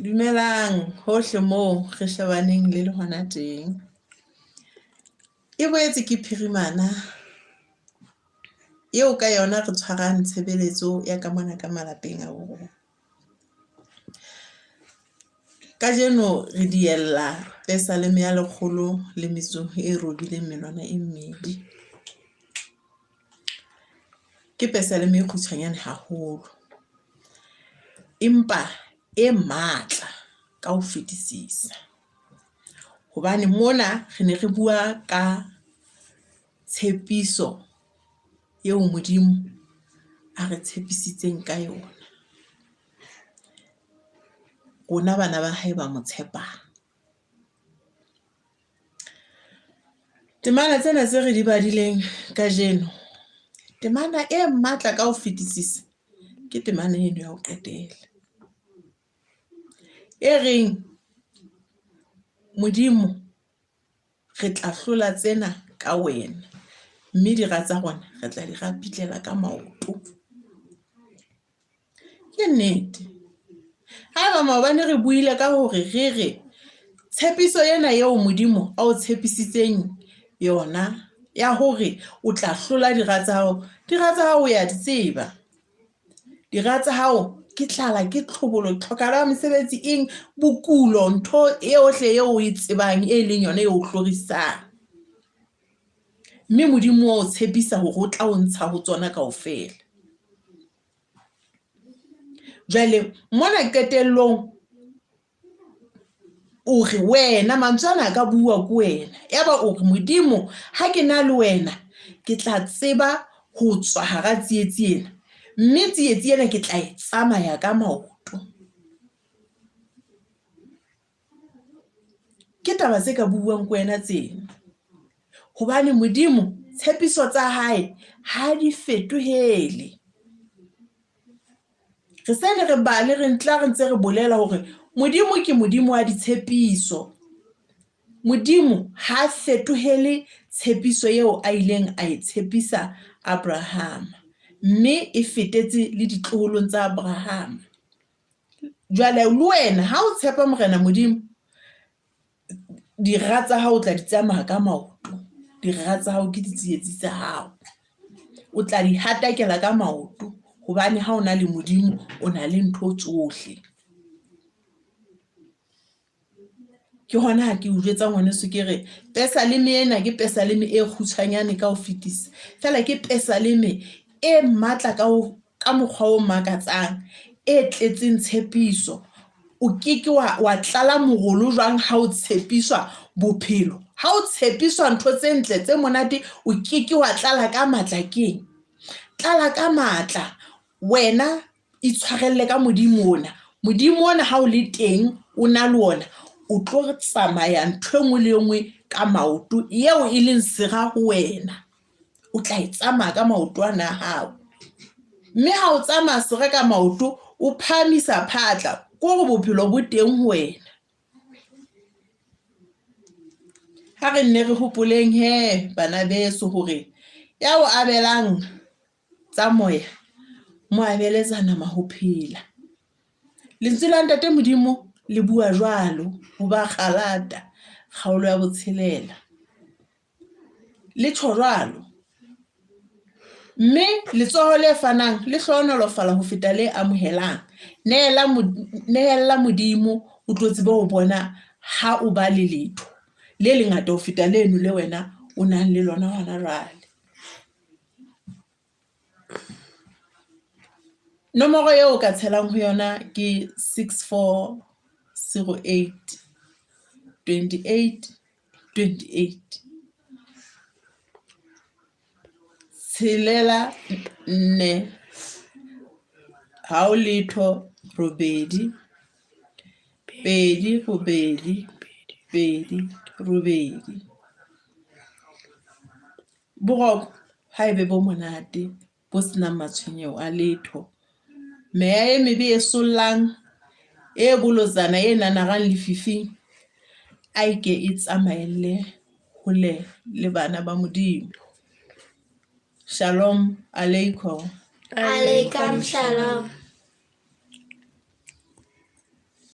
Dumelang hohle moo re shebaneng le hona teng. E boetse ke phirimana eo ka yona re tshwarang tshebeletso ya ka mona ka malapeng a rona. Kajeno re diella pesaleme ya 102. Ke pesaleme e kgutshwanyane haholo, empa e matla ka ho fetisisa. Hobane mona re ne re bua ka tshepiso eo Modimo a re tshepisitseng ka yona. Rona bana ba hae ba mo tshepang. Temana tsena tse re di badileng kajeno, temana e matla ka ho fetisisa ke temana eno ya ho qetela. E reng Modimo re tla hlola tsena ka wena, mme dira tsa rona re tla di rapitlela ka maoto. Ke nnete. Haeba maobane re buile ka hore re re tshepiso ena eo Modimo a o tshepisitseng yona ya hore o tla hlola dira tsa hao o ya di tseba. Dira tsa hao ke tlala, ke tlhobolo, tlhokalo ya mosebetsi, eng, bokulo, ntho yohle eo o e tsebang e leng yona eo hlorisang. Mme Modimo o tshepisa hore o tla o ntsha ho tsona kaofela. Jwale mona qetellong o re wena, mantswe ana ka bua ke wena, yaba o re Modimo ha ke na le wena ke tla tseba ho tswa hara tsietsi ena, mme tsietsi ena ke tla e tsamaya ka maoto. Ke taba tse ka buuwang ke wena tsena, hobane Modimo tshepiso tsa hae ha di fetohele. Re sene re bale re ntla re ntse re bolela hore Modimo ke Modimo wa ditshepiso. Modimo ha fetohele tshepiso eo a ileng a e tshepisa Abraham, mme e fetetse le ditloholong tsa Abraham. Jwale le wena ha o tshepa Morena Modimo, dira tsa hao tla di tsamaya ka maoto. Dira tsa hao ke ditsietsi tsa hao, o tla di hatakela ka maoto, hobane ha o na le Modimo o na le ntho tsohle. Ke hona ha ke o jwetsa ngwaneso ke re pesaleme ena ke pesaleme e kgutshwanyane ka ho fetisa, fela ke pesaleme e matla ka mokgwa o makatsang, e tletseng tshepiso. O keke wa tlala morolo jwang ha o tshepiswa bophelo, ha o tshepiswa ntho tse ntle tse monate, o keke wa tlala ka matla. Keng? Tlala ka matla, wena itshwarelle ka Modimo ona. Modimo ona ha o le teng, o na le ona, o tlo tsamaya ntho engwe le engwe ka maoto eo e leng sera ho wena. O tla e tsamaya ka maoto ana a hao, mme ha o tsamaya sera ka maoto, o phamisa phatla, kore bophelo bo teng ho wena. Ha re nne re hopoleng bana beso hore ya o abelang tsa moya mo abeletsa nama ho phela. Lentswe la Ntate Modimo le bua jwalo ho ba Kgalata kgaolo ya botshelela, le tjho jwalo. Mme letsoho le fanang le hlohonolofala ho feta le amohelang. Nehella Modimo o tlo tsebe ho bona ha o ba le letho le lengata ho feta leno le wena o nang le lona hona jwale. Nomoro eo ka tshelang ho yona ke 6408 28 28. Tshelela 4 ha o letho 8 2 8 2 8. Boroko haebe bo monate bo senang matshwenyeho a letho. Meya e mebe e sollang, e bolozana, e nanarang lefifing, a ike e tsamaelle hole le bana ba Modimo. Shalom aleikum. Alaikum shalom.